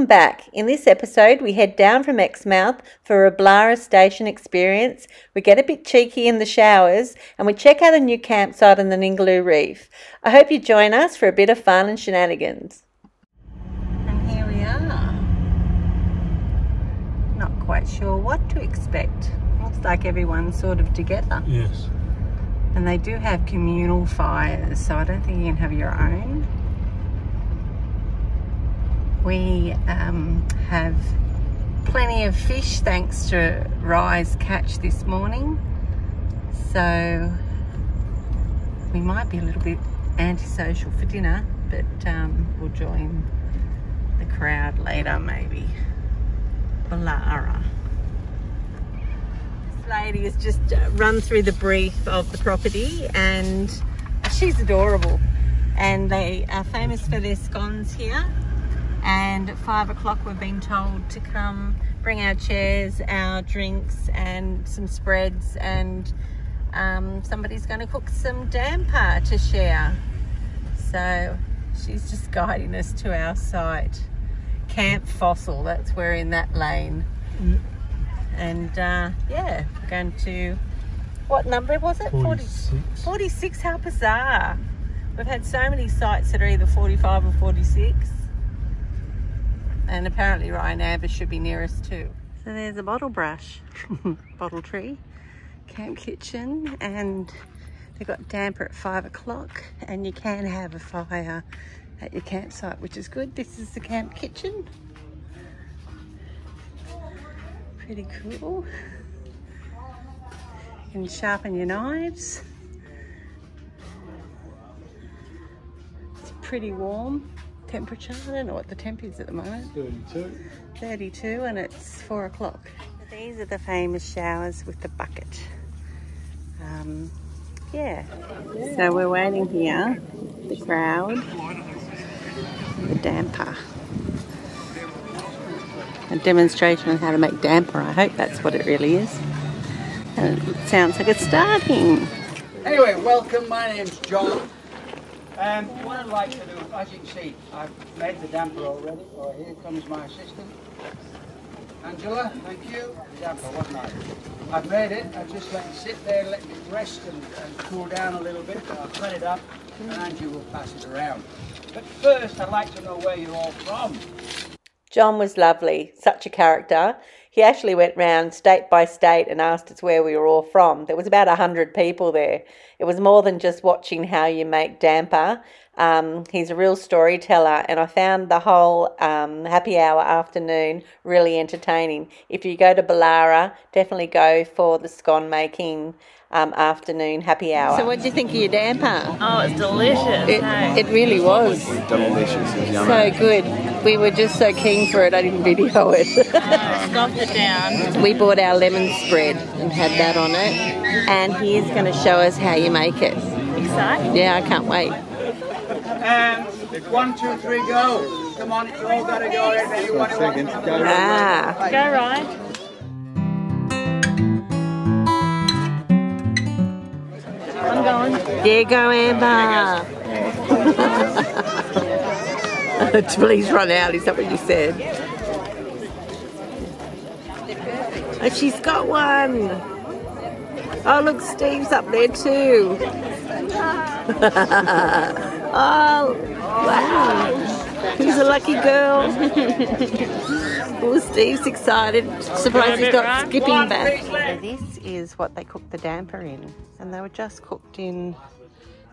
back. In this episode, we head down from Exmouth for a Bullara Station experience. We get a bit cheeky in the showers and we check out a new campsite on the Ningaloo Reef. I hope you join us for a bit of fun and shenanigans. And here we are. Not quite sure what to expect. Looks like everyone's sort of together. Yes. And they do have communal fires, so I don't think you can have your own. We have plenty of fish thanks to Rye's catch this morning. So we might be a little bit antisocial for dinner, but we'll join the crowd later maybe. Bullara. This lady has just run through the brief of the property and she's adorable. And they are famous for their scones here. And at 5 o'clock we've been told to come bring our chairs, our drinks and some spreads, and somebody's going to cook some damper to share. So she's just guiding us to our site. Camp Fossil, that's where in that lane. And yeah, we're going to, what number was it? 46. 46, how bizarre. We've had so many sites that are either 45 or 46. And apparently Ryan Amber should be nearest too. So there's a bottle brush, bottle tree, camp kitchen, and they've got damper at 5 o'clock, and you can have a fire at your campsite, which is good. This is the camp kitchen. Pretty cool. You can sharpen your knives. It's pretty warm. Temperature, I don't know what the temp is at the moment. 32 and it's 4 o'clock. These are the famous showers with the bucket. Yeah. So we're waiting here, the crowd, the damper. A demonstration on how to make damper. I hope that's what it really is. And it sounds like it's starting. Anyway, welcome. My name's John. What I'd like to do, as you can see, I've made the damper already. Oh, here comes my assistant. Angela, thank you. The damper, wasn't I? I've made it. I've just let it sit there, let it rest and cool down a little bit. I'll cut it up and Angela will pass it around. But first, I'd like to know where you're all from. John was lovely, such a character. He actually went round state by state and asked us where we were all from. There was about 100 people there. It was more than just watching how you make damper. He's a real storyteller, and I found the whole happy hour afternoon really entertaining. If you go to Bullara, definitely go for the scone making afternoon happy hour. So what did you think of your damper? Oh, it's delicious. It really was. Delicious. It's yummy. So good. We were just so keen for it, I didn't video it. Scoffed it down. We bought our lemon spread and had that on it. And he's going to show us how you make it. Exciting. Yeah, I can't wait. 1, 2, 3, go. Come on, you all got to go. Everyone wants to go. Ah. Go, Ryan. I'm going. There you go, Amber. Please run out, is that what you said? Oh, she's got one. Oh, look, Steve's up there too. Oh, wow. Who's a lucky girl? Oh, Steve's excited. Surprised he's not skipping back. So this is what they cook the damper in. And they were just cooked in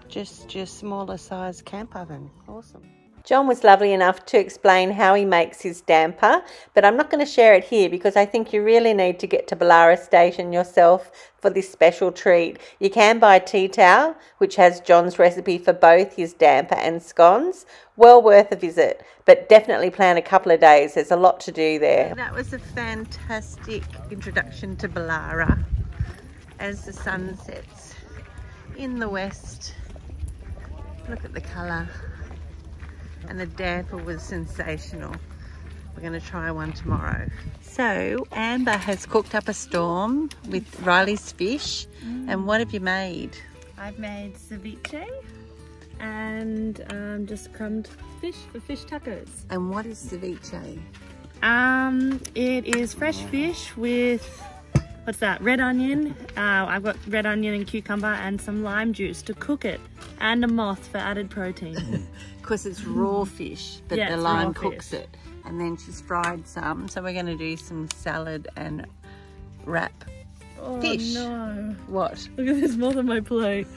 just your smaller size camp oven. Awesome. John was lovely enough to explain how he makes his damper, but I'm not going to share it here because I think you really need to get to Bullara Station yourself for this special treat. You can buy a tea towel, which has John's recipe for both his damper and scones. Well worth a visit, but definitely plan a couple of days. There's a lot to do there. That was a fantastic introduction to Bullara as the sun sets in the west. Look at the colour. And the damper was sensational. We're going to try one tomorrow. So Amber has cooked up a storm with Riley's fish. And what have you made? I've made ceviche and just crumbed fish for fish tacos. And what is ceviche? It is fresh fish with, what's that, red onion. I've got red onion and cucumber and some lime juice to cook it, and a moth for added protein. Because it's raw fish, but Yeah, the it's lime raw cooks fish. it. And then she's fried some. So we're going to do some salad and wrap Oh fish. no. What? Look at this moth on my plate.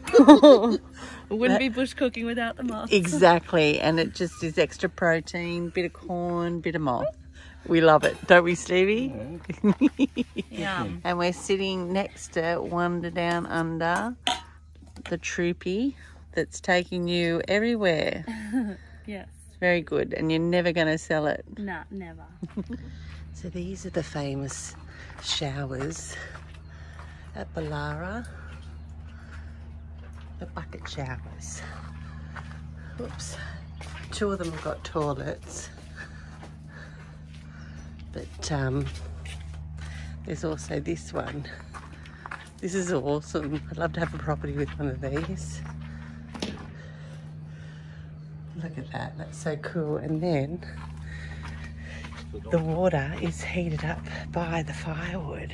It wouldn't be bush cooking without the moth. Exactly. And it just is extra protein, bit of corn, bit of moth. We love it. Don't we, Stevie? Yum. And we're sitting next to Wander Down Under, the troopy that's taking you everywhere. Yes. It's very good. And you're never going to sell it. Nah, never. So these are the famous showers at Bullara. The bucket showers. Oops. 2 of them have got toilets. But there's also this one. This is awesome. I'd love to have a property with one of these. Look at that. That's so cool. And then the water is heated up by the firewood.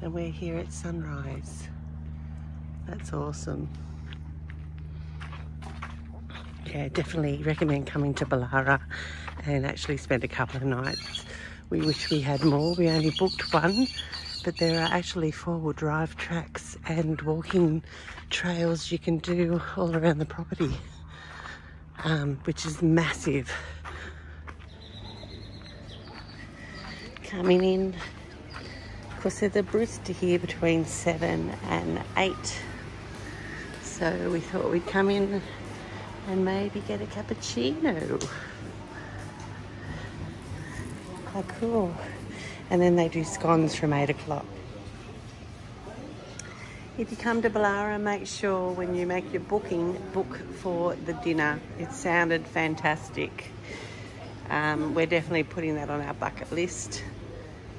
And we're here at sunrise. That's awesome. Yeah, definitely recommend coming to Bullara and actually spend a couple of nights. We wish we had more. We only booked one, but there are actually 4-wheel drive tracks and walking trails you can do all around the property, which is massive. Coming in, of course, there's a Brewster here between 7 and 8. So we thought we'd come in and maybe get a cappuccino. How cool. And then they do scones from 8 o'clock. If you come to Bullara, make sure when you make your booking, book for the dinner. It sounded fantastic. We're definitely putting that on our bucket list.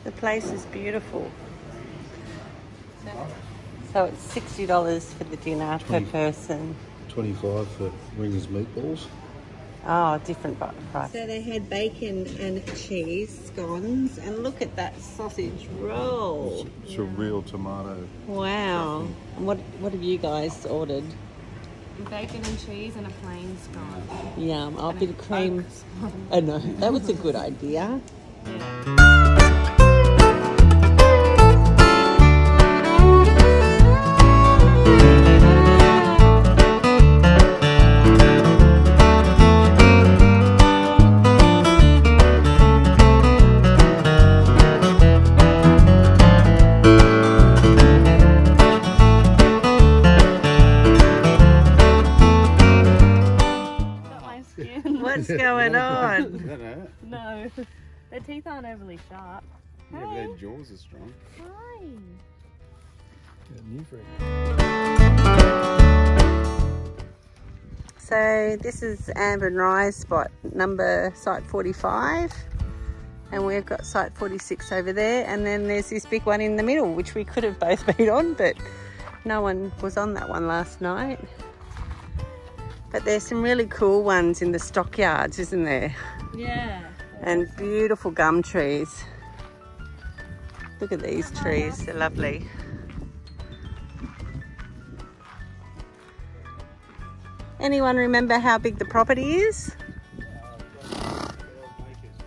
The place is beautiful. So it's $60 for the dinner per person. 25 for Ringers meatballs. Oh, different price. So they had bacon and cheese scones, and look at that sausage roll. It's a real tomato. Wow. And what have you guys ordered? Bacon and cheese and a plain scone. Yum. Oh, a bit of cream. Oh no, that was a good idea. What's going on? No, their teeth aren't overly sharp. Yeah, but their jaws are strong. Hi. So this is Amber and Rye's spot, site 45, and we've got site 46 over there, and then there's this big one in the middle, which we could have both been on, but no one was on that one last night. But there's some really cool ones in the stockyards, isn't there? Yeah. And beautiful gum trees. Look at these trees, they're lovely. Anyone remember how big the property is?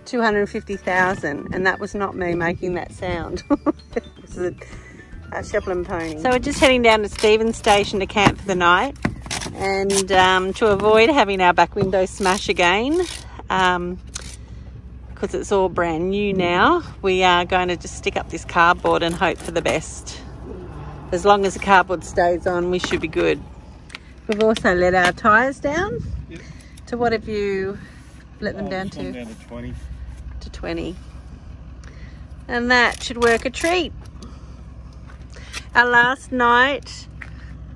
250,000, and that was not me making that sound. This is a Shetland pony. So we're just heading down to Stevens Station to camp for the night. And to avoid having our back window smash again, because it's all brand new now, we are going to just stick up this cardboard and hope for the best. As long as the cardboard stays on, we should be good. We've also let our tyres down. Yep. To what have you let them down to? Down to 20. To 20. And that should work a treat. our last night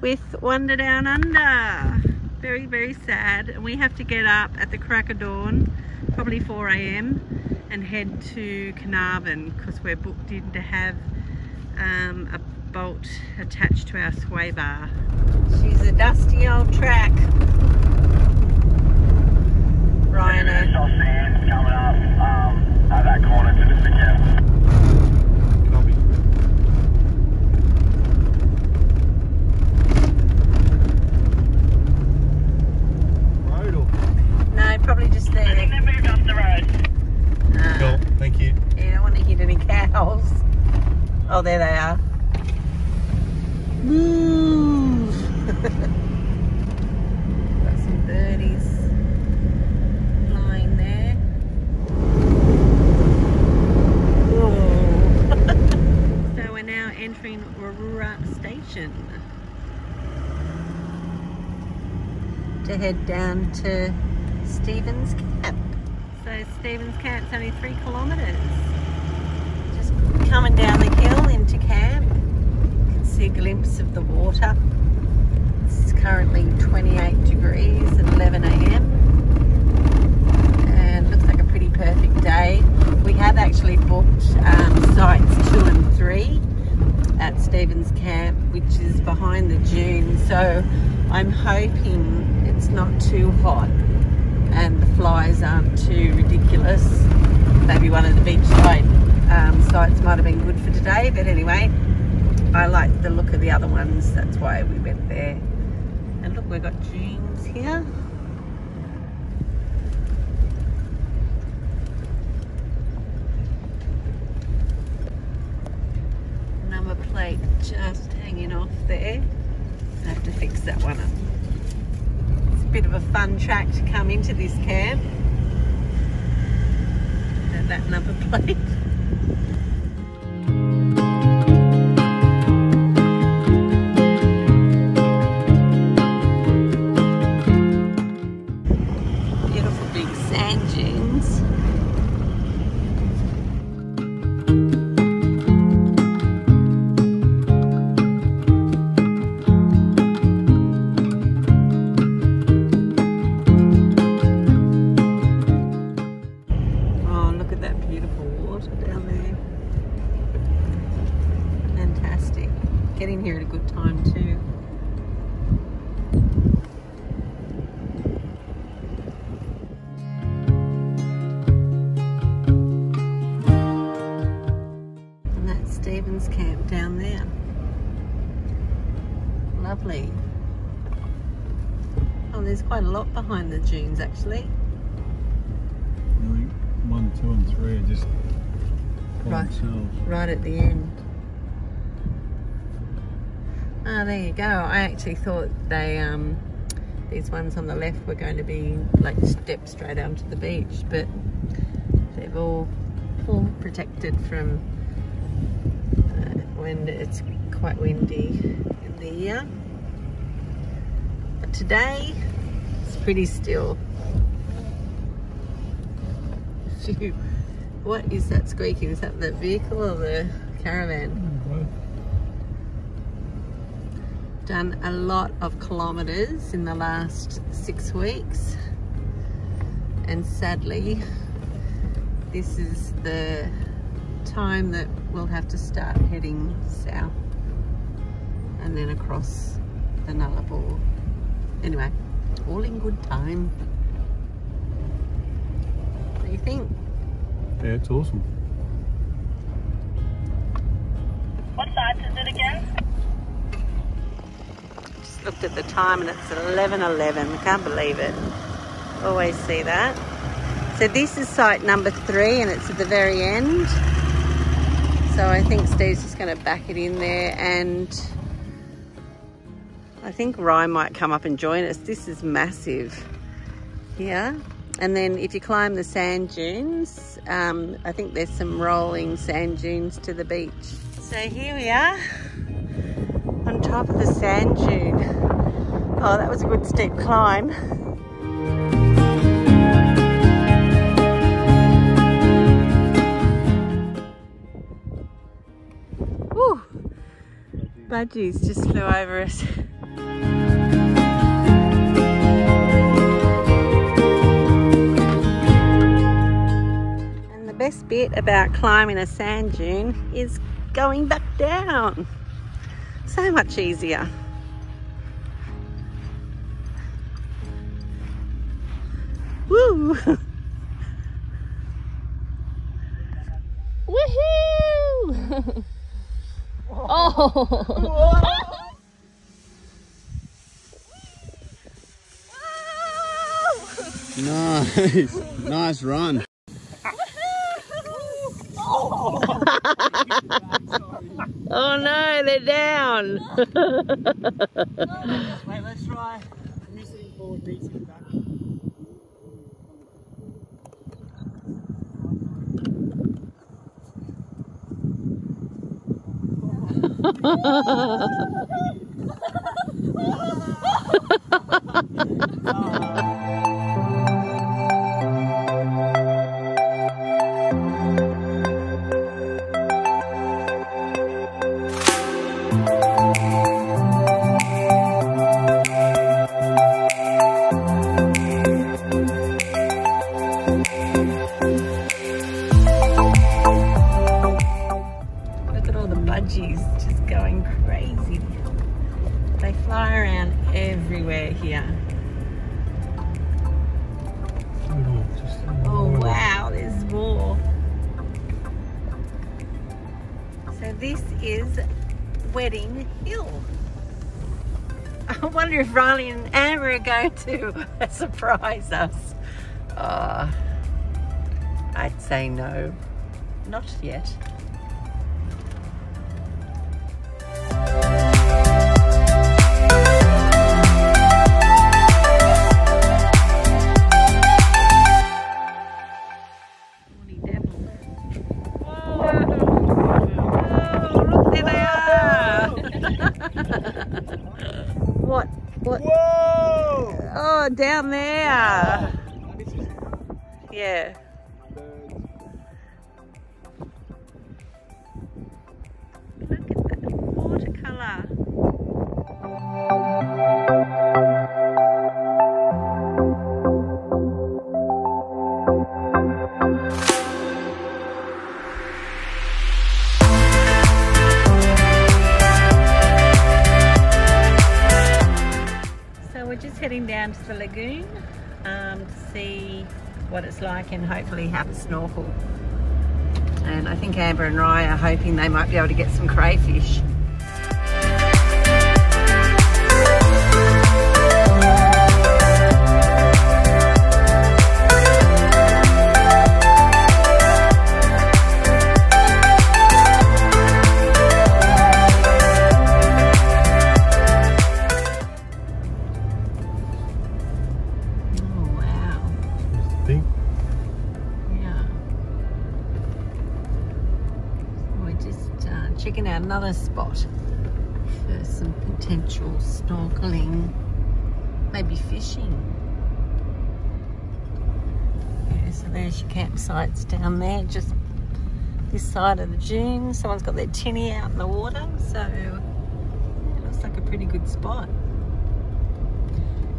with Wander Down Under. Very, very sad. And we have to get up at the crack of dawn, probably 4 AM, and head to Carnarvon because we're booked in to have a bolt attached to our sway bar. She's a dusty old track. Rhino. Coming up at that corner to the camp. Copy. Road or? No, probably just there. I think they moved off the road. Cool, thank you. You don't want to hit any cows. Oh, there they are. Move! Got some birdies flying there. Whoa. So we're now entering Bullara Station to head down to Stevens Camp. So Stevens Camp's only 3 kilometres. Just coming down the hill into camp. You can see a glimpse of the water. It's currently 28 degrees at 11 AM. And looks like a pretty perfect day. We have actually booked sites 2 and 3 at Stevens Camp, which is behind the dune. So I'm hoping it's not too hot and the flies aren't too ridiculous. Maybe one of the beachside sites might have been good for today, but anyway, I like the look of the other ones, that's why we went there. And look, we've got dunes here. Number plate just hanging off there. I have to fix that one up. Bit of a fun track to come into this camp. And that number plate. Beautiful big sand dunes. Getting here at a good time too. And that's Stevens Camp down there. Lovely. Oh, there's quite a lot behind the dunes actually. Really? 1, 2 and 3 are just by themselves. Right at the end. Oh, there you go. I actually thought they, these ones on the left were going to be like steps straight onto the beach, but they've all protected from when it's quite windy in the year. But today, it's pretty still. Phew. What is that squeaking? Is that the vehicle or the caravan? Done a lot of kilometres in the last 6 weeks, and sadly this is the time that we'll have to start heading south and then across the Ningaloo. Anyway, all in good time. What do you think? Yeah, it's awesome. What size is it again? Looked at the time and it's 11:11. I can't believe it. Always see that. So this is site number 3 and it's at the very end. So I think Steve's just going to back it in there, and I think Ryan might come up and join us. This is massive here. And then if you climb the sand dunes, I think there's some rolling sand dunes to the beach. So here we are on top of the sand dune. Oh, that was a good steep climb. Woo. budgies just flew over us. And the best bit about climbing a sand dune is going back down. So much easier. Woo! Woohoo! Oh! Nice. Nice run. Oh no, they're down. Wait, let's try. You sitting forward, me sitting back. Look at all the budgies just going crazy. They fly around everywhere here. Oh wow, there's more. So this is Wedding Hill. I wonder if Riley and Amber are going to surprise us. I'd say no, not yet. What? Whoa! Oh, down there. Yeah. Look at that watercolour. We're just heading down to the lagoon to see what it's like and hopefully have a snorkel. And I think Amber and Rye are hoping they might be able to get some crayfish. Checking out another spot for some potential snorkeling, maybe fishing. Yeah, so there's your campsites down there, just this side of the dune. Someone's got their tinny out in the water, so it looks like a pretty good spot.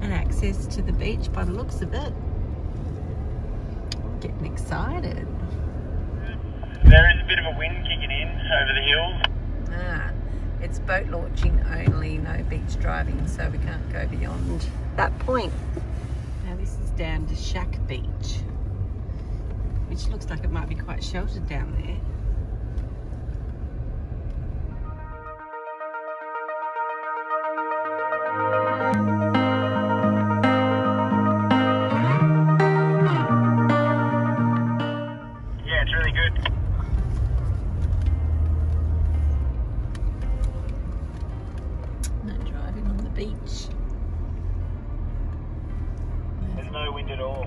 And access to the beach by the looks of it. I'm getting excited. There is a bit of a wind kicking in over the hills. It's boat launching only, no beach driving, so we can't go beyond that point. Now this is down to Shack Beach, which looks like it might be quite sheltered down there. Yeah, it's really good. Beach. There's no wind at all.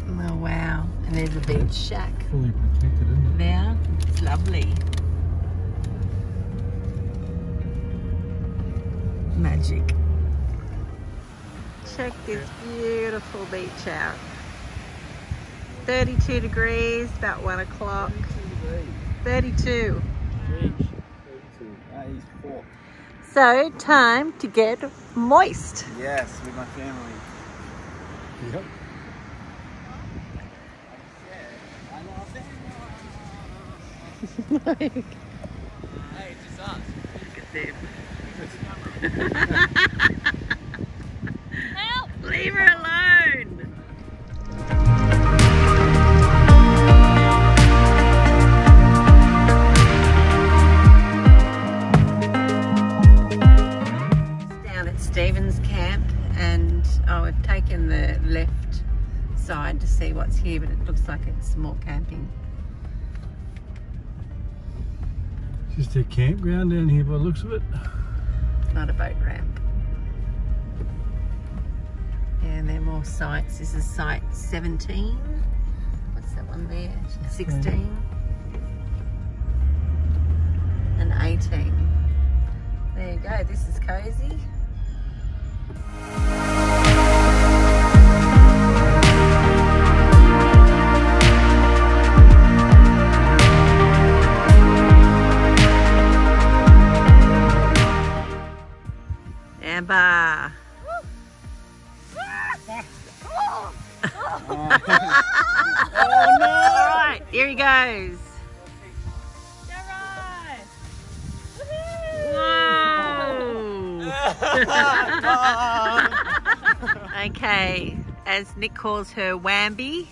Oh wow, and there's a beach shack. Fully protected, isn't it? There, it's lovely. Magic. Check this beautiful beach out. 32 degrees, about 1 o'clock. 32. That is hot. So, time to get moist. Yes, with my family. Yep. Hey, it's just us. Help! Leave her alone. Down at Stevens Camp, and we've taken the left side to see what's here, but it looks like it's more camping. Just a campground down here by the looks of it. It's not a boat ramp. Yeah, and there are more sites. This is site 17. What's that one there? 16. And 18. There you go. This is cozy. Amber. Oh no! Alright, here he goes. Whoa! Okay, as Nick calls her, Wambi.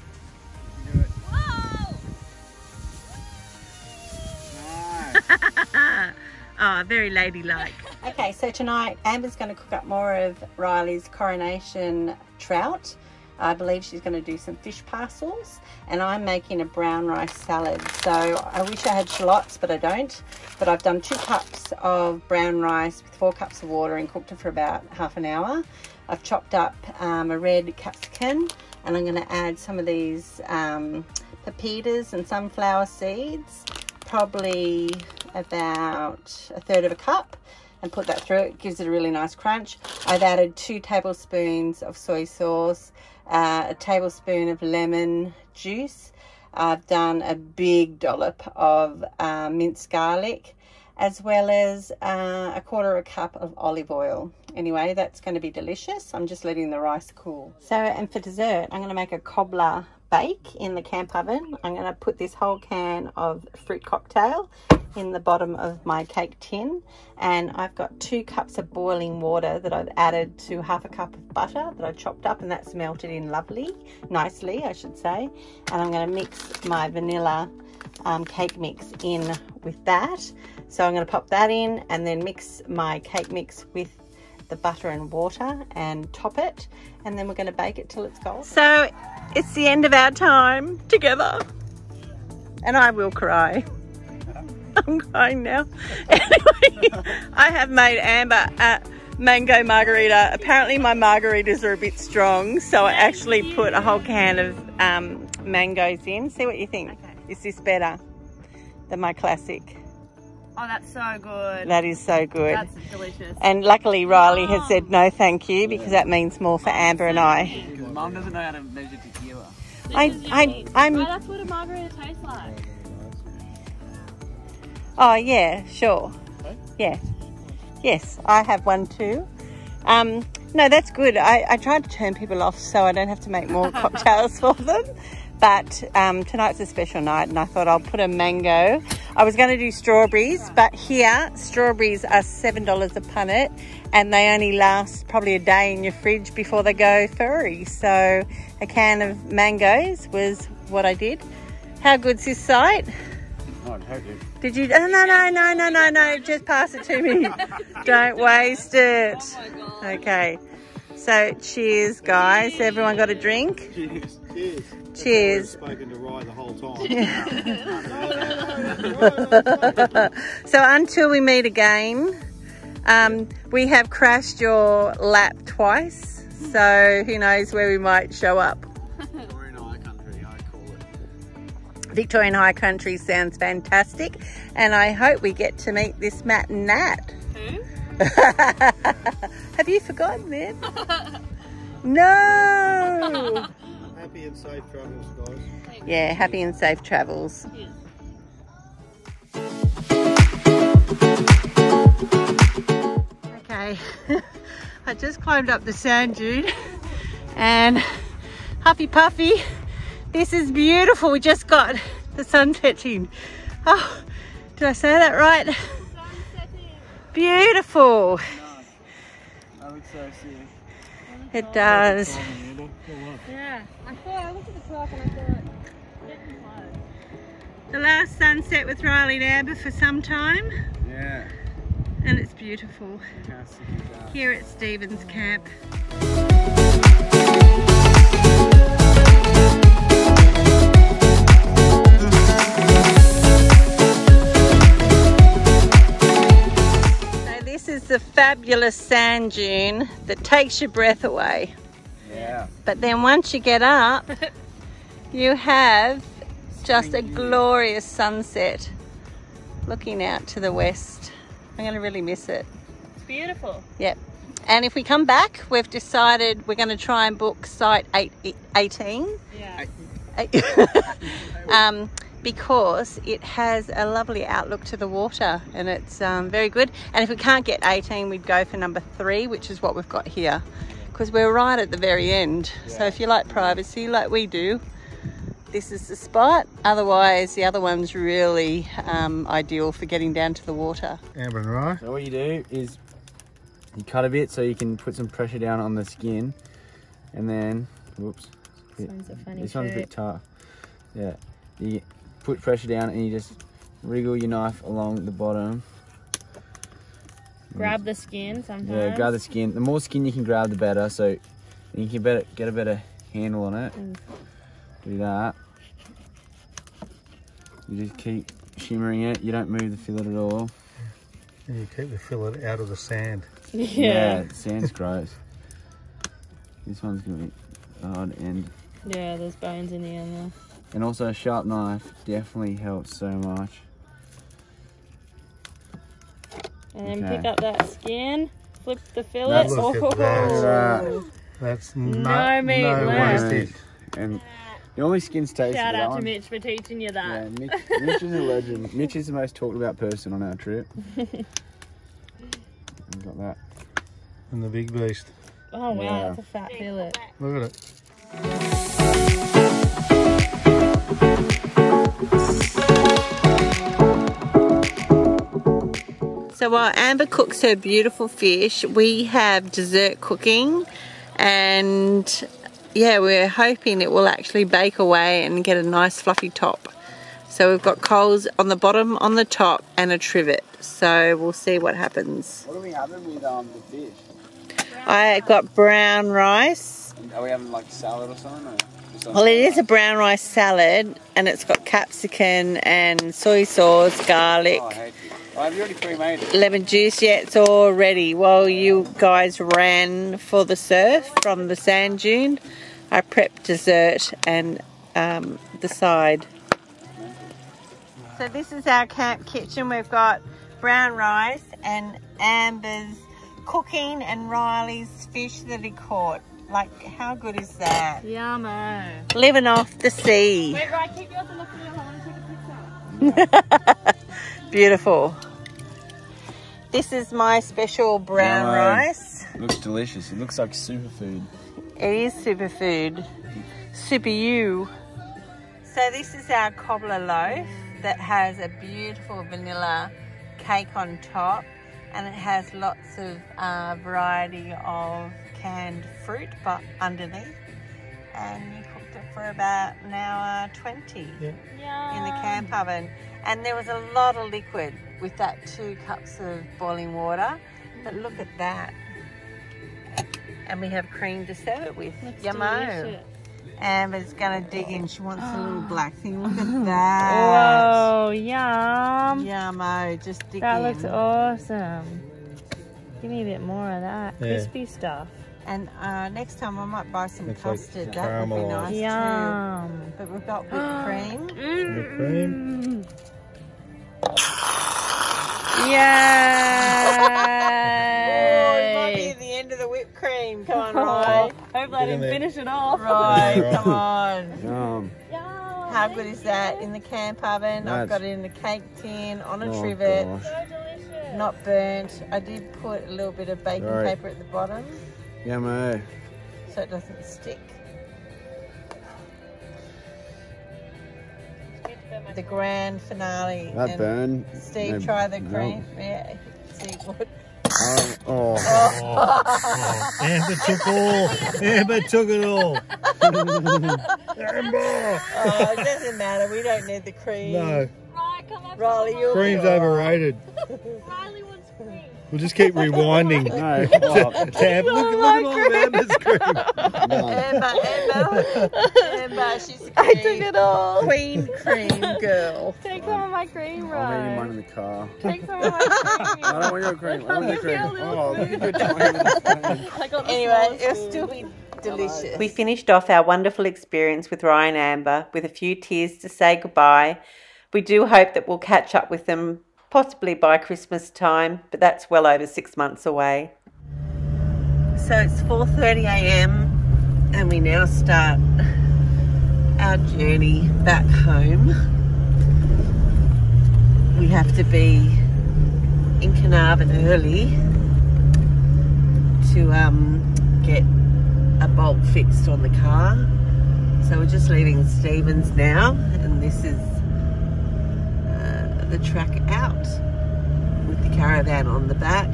Oh, very ladylike. Okay, so tonight Amber's going to cook up more of Riley's coronation trout. I believe she's going to do some fish parcels, and I'm making a brown rice salad. So I wish I had shallots, but I don't. But I've done 2 cups of brown rice with 4 cups of water and cooked it for about half an hour. I've chopped up a red capsicum, and I'm going to add some of these pepitas and sunflower seeds, probably about 1/3 of a cup, and put that through. It gives it a really nice crunch. I've added 2 tablespoons of soy sauce, a tablespoon of lemon juice. I've done a big dollop of minced garlic, as well as 1/4 cup of olive oil. Anyway, that's going to be delicious. I'm just letting the rice cool. So, and for dessert, I'm going to make a cobbler bake in the camp oven. I'm going to put this whole can of fruit cocktail in the bottom of my cake tin, and I've got 2 cups of boiling water that I've added to 1/2 cup of butter that I chopped up, and that's melted in nicely, I should say. And I'm going to mix my vanilla cake mix in with that. So I'm going to pop that in and then mix my cake mix with the butter and water and top it, and then we're going to bake it till it's golden. So it's the end of our time together, and I will cry. I'm crying now. Anyway, I have made Amber a mango margarita. Apparently my margaritas are a bit strong, so I actually put a whole can of mangoes in. See what you think. Okay. Is this better than my classic? Oh, that's so good. That is so good. That's delicious. And luckily Riley has said no thank you, because that means more for Amber and I. Mum doesn't know how to measure tequila. That's what a margarita tastes like. Oh yeah, sure. Yeah. Yes, I have one too. No, that's good. I tried to turn people off so I don't have to make more cocktails for them. But tonight's a special night, and I thought I'll put a mango. I was going to do strawberries, but here strawberries are $7 a punnet, and they only last probably a day in your fridge before they go furry. So a can of mangoes was what I did. How good's this site? Oh, I'd hope you. Did you? Oh, no. Just pass it to me. Don't waste it. Oh my God. Okay. So cheers, guys. Everyone got a drink? Cheers. Cheers. Cheers. Spoken to Rye the whole time. So until we meet again, we have crashed your lap twice. So who knows where we might show up. Victorian High Country, I call it. Victorian High Country sounds fantastic, and I hope we get to meet this Matt and Nat. Who? Have you forgotten them? No. Happy and safe travels, guys. Yeah, happy and safe travels. Cheers. Okay, I just climbed up the sand dune and huffy puffy. This is beautiful. We just got the sun setting. Oh, did I say that right? Beautiful. That looks so sick. It does. Yeah. I looked at the clock and I thought, getting close. The last sunset with Riley and Amber for some time, Yeah. and it's beautiful How sick is that? here at Stevens Camp. So this is the fabulous sand dune that takes your breath away. Yeah. But then once you get up, you have just a glorious sunset looking out to the west. I'm going to really miss it. It's beautiful. Yep. And if we come back, we've decided we're going to try and book site 18. Yeah. Because it has a lovely outlook to the water and it's very good. And if we can't get 18, we'd go for number 3, which is what we've got here. Because we're right at the very end. Yeah. So if you like privacy like we do, this is the spot. Otherwise, the other one's really ideal for getting down to the water. Amber and Rye. So what you do is you cut a bit so you can put some pressure down on the skin, and then, whoops. This one's a funny This one's a shape. bit tough. Yeah. You put pressure down and you just wriggle your knife along the bottom. Grab the skin sometimes. Yeah, grab the skin. The more skin you can grab, the better. So you can get a better handle on it. Do that. You just keep shimmering it. You don't move the fillet at all. And you keep the fillet out of the sand. Yeah. The sand's gross. This one's gonna be odd end. Yeah, there's bones in the end there. And also a sharp knife definitely helps so much. And then Okay. pick up that skin, flip the fillet. Look at that. That's No meat no left. wastage. And the only skin's tasty. Shout but that out to one- Mitch for teaching you Yeah, that. Mitch is a legend. Mitch is the most talked about person on our trip. We got that. And the big beast. Oh wow, Yeah. that's a fat fillet. Look at it. So while Amber cooks her beautiful fish, we have dessert cooking, and yeah, we're hoping it will actually bake away and get a nice fluffy top. So we've got coals on the bottom, on the top, and a trivet. So we'll see what happens. What are we having with the fish? I got brown rice. Are we having like salad or something? Or just Well, it is a brown rice salad, and it's got capsicum and soy sauce, garlic, Oh, I hate you. Oh, have you already pre-made it? lemon juice. Yeah, it's all ready. While you guys ran for the surf from the sand dune, I prepped dessert and the side. So this is our camp kitchen. We've got brown rice and Amber's cooking and Riley's fish that he caught. Like, how good is that? Yummo. Living off the sea. Wait, right, keep yours and look at I want to take a picture. Beautiful. This is my special brown Yummo. rice. Looks delicious. It looks like superfood. It is superfood. Super you. So this is our cobbler loaf that has a beautiful vanilla cake on top, and it has lots of variety of canned fruit but underneath. And you cooked it for about an hour 20 in the camp oven. And there was a lot of liquid with that 2 cups of boiling water. But look at that. And we have cream to serve it with. Looks Yummo. delicious. Amber's going to dig in. She wants a little black thing. Look at that. Whoa, yum. Yummo. Just dig That in. looks awesome. Give me a bit more of that Yeah. crispy stuff. And next time I might buy some Looks like custard. That would be caramelised. nice too. Yum. But we've got whipped cream. The cream. Oh, we might be Yay! at the end of the whipped cream. Come on, Roy. Hope I didn't finish it off. Roy, come on. Yum. How good is that in the camp oven? I've Nice. got it in the cake tin on a Oh, trivet. gosh. So delicious. not burnt. I did put a little bit of baking paper at the bottom Yummo. so it doesn't stick. The grand finale. That and burn. Steve, No, try the no. cream. Yeah, see what. Oh. Amber took all. Amber took it all. Amber. Oh, it doesn't matter. We don't need the cream. No, Right, come on. Riley, you'll cream's be all right. overrated. Riley wants cream. We'll just keep rewinding. No. Tab, look at all of Amber's cream. No. Amber, she's the I cream. took it all. Queen cream girl. Take some of my cream, I'll leave you one Riley. in the car. Take some of my cream. I don't want your cream. I want your cream. Give me a little Oh, spoon. good time. I got the Anyway, smallest it'll spoon. still be delicious. We finished off our wonderful experience with Ryan and Amber with a few tears to say goodbye. We do hope that we'll catch up with them possibly by Christmas time, but that's well over 6 months away. So it's 4:30 a.m. and we now start our journey back home. We have to be in Carnarvon early to get a bolt fixed on the car. So we're just leaving Stevens now, and this is the track out with the caravan on the back.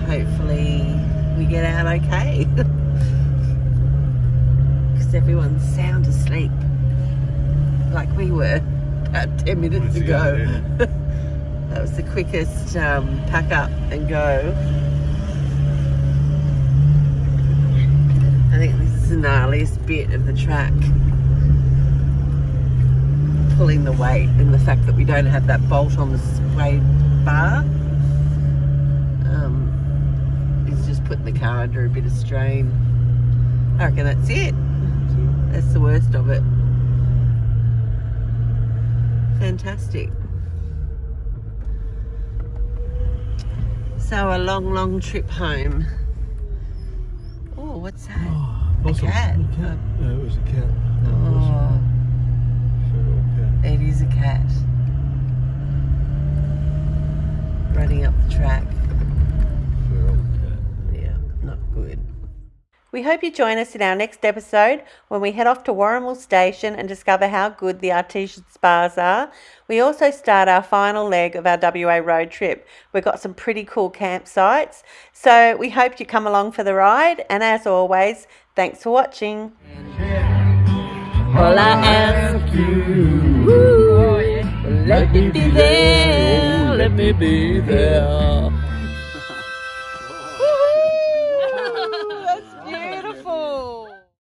Hopefully we get out okay because everyone's sound asleep like we were about 10 minutes ago. That was the quickest pack up and go. I think this is the gnarliest bit of the track. Pulling the weight and the fact that we don't have that bolt on the sway bar is just putting the car under a bit of strain. I reckon that's it. That's the worst of it. Fantastic. So a long trip home. Oh, what's that? A cat. No, it was a cat. Oh, Feral cat. it is a cat. Running up the track. Feral cat. Yeah, not good. We hope you join us in our next episode when we head off to Warrnambool Station and discover how good the artesian spas are. We also start our final leg of our WA road trip. We've got some pretty cool campsites, so we hope you come along for the ride, and as always, thanks for watching. All I ask you, let me be there, let me be there.